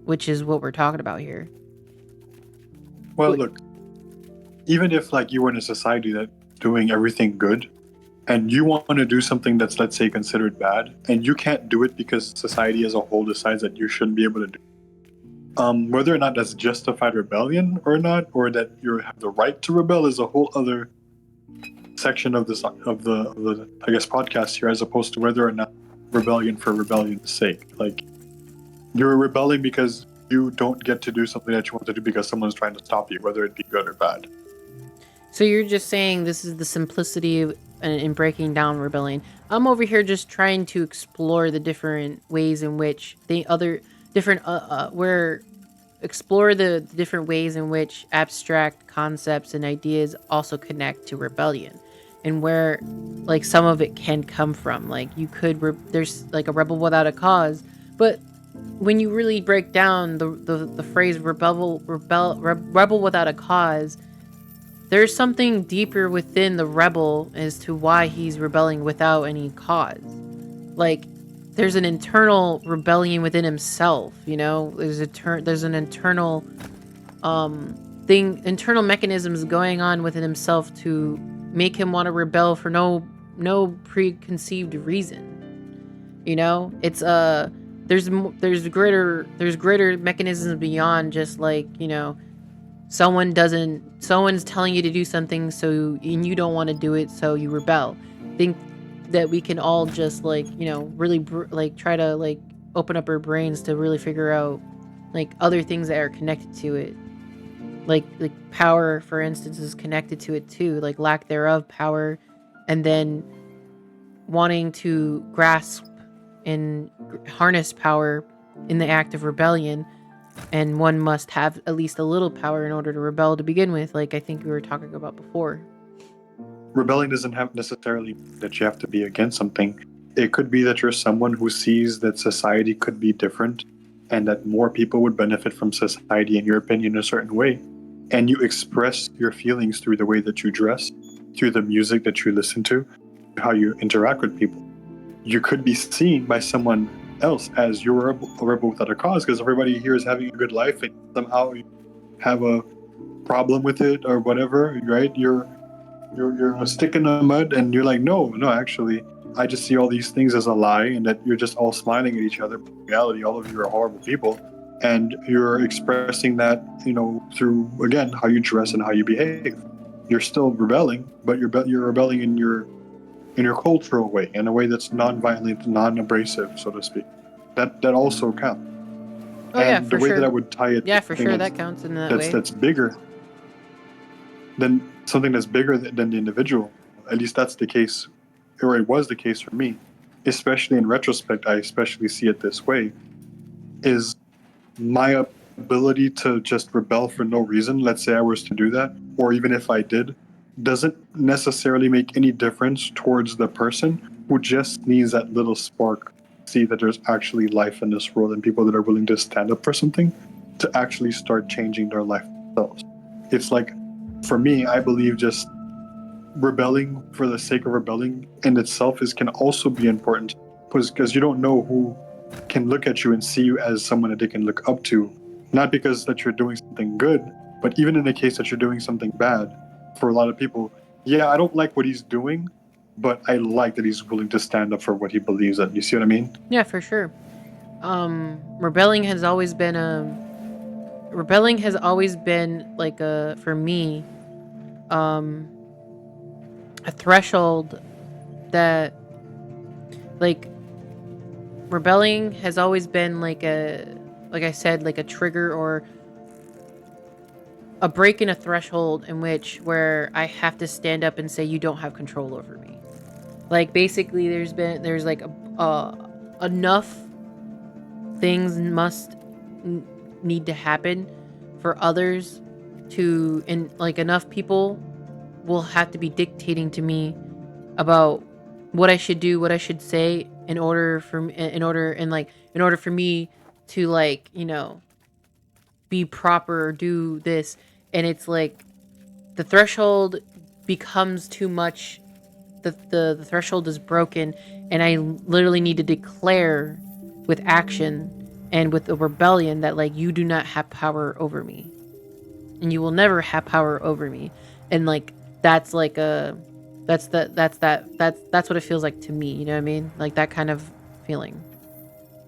which is what we're talking about here. Well, What? look, even if like you were in a society that's doing everything good, and you want to do something that's, let's say, considered bad, and you can't do it because society as a whole decides that you shouldn't be able to do whether or not that's justified rebellion or not, or that you have the right to rebel, is a whole other section of this of the I guess podcast here, as opposed to whether or not rebellion for rebellion's sake. Like, you're rebelling because you don't get to do something that you want to do because someone's trying to stop you, whether it be good or bad. So you're just saying this is the simplicity of, in breaking down rebellion. I'm over here just trying to explore the different ways in which the other different where explore the different ways in which abstract concepts and ideas also connect to rebellion, and where like some of it can come from. Like you could there's like a rebel without a cause, but when you really break down the phrase rebel without a cause, there's something deeper within the rebel as to why he's rebelling without any cause. Like there's an internal rebellion within himself, you know? There's an internal internal mechanisms going on within himself to make him want to rebel for no preconceived reason. You know? It's there's greater mechanisms beyond just like, you know, someone's telling you to do something, so and you don't want to do it, so you rebel. Think that we can all just like, you know, really like try to like open up our brains to really figure out like other things that are connected to it, like power for instance is connected to it too, like lack thereof power, and then wanting to grasp and harness power in the act of rebellion. And one must have at least a little power in order to rebel to begin with, like I think we were talking about before. Rebelling doesn't have necessarily that you have to be against something. It could be that you're someone who sees that society could be different and that more people would benefit from society, in your opinion, a certain way. And you express your feelings through the way that you dress, through the music that you listen to, how you interact with people. You could be seen by someone else as you're a rebel without a cause because everybody here is having a good life and somehow you have a problem with it or whatever, right? You're a stick in the mud and you're like, no, actually, I just see all these things as a lie and that you're just all smiling at each other. But in reality, all of you are horrible people, and you're expressing that, you know, through again how you dress and how you behave. You're still rebelling, but you're rebelling in your cultural way, in a way that's non-violent, non-abrasive, so to speak. That also counts. Oh yeah, And the for way that sure. I would tie it to Yeah, for something sure that counts in that that's way. that's bigger than something that's bigger than the individual. At least that's the case, or it was the case for me. Especially in retrospect, I especially see it this way: is my ability to just rebel for no reason. Let's say I was to do that, or even if I did, doesn't necessarily make any difference towards the person who just needs that little spark to see that there's actually life in this world and people that are willing to stand up for something to actually start changing their life themselves. It's like, for me, I believe just rebelling for the sake of rebelling in itself is can also be important because you don't know who can look at you and see you as someone that they can look up to, not because that you're doing something good, but even in the case that you're doing something bad. For a lot of people, yeah, I don't like what he's doing, but I like that he's willing to stand up for what he believes in. You see what I mean? Yeah, for sure. Rebelling has always been like a, for me, um a threshold that like rebelling has always been like a, like I said, like a trigger or a break in a threshold in which where I have to stand up and say you don't have control over me. Like basically there's like enough things need to happen for others to, and like enough people will have to be dictating to me about what I should do, what I should say in order for me to like, you know, be proper or do this. And it's like the threshold becomes too much. The threshold is broken, and I literally need to declare with action and with the rebellion that like you do not have power over me, and you will never have power over me, and like that's like that's what it feels like to me. You know what I mean? Like that kind of feeling.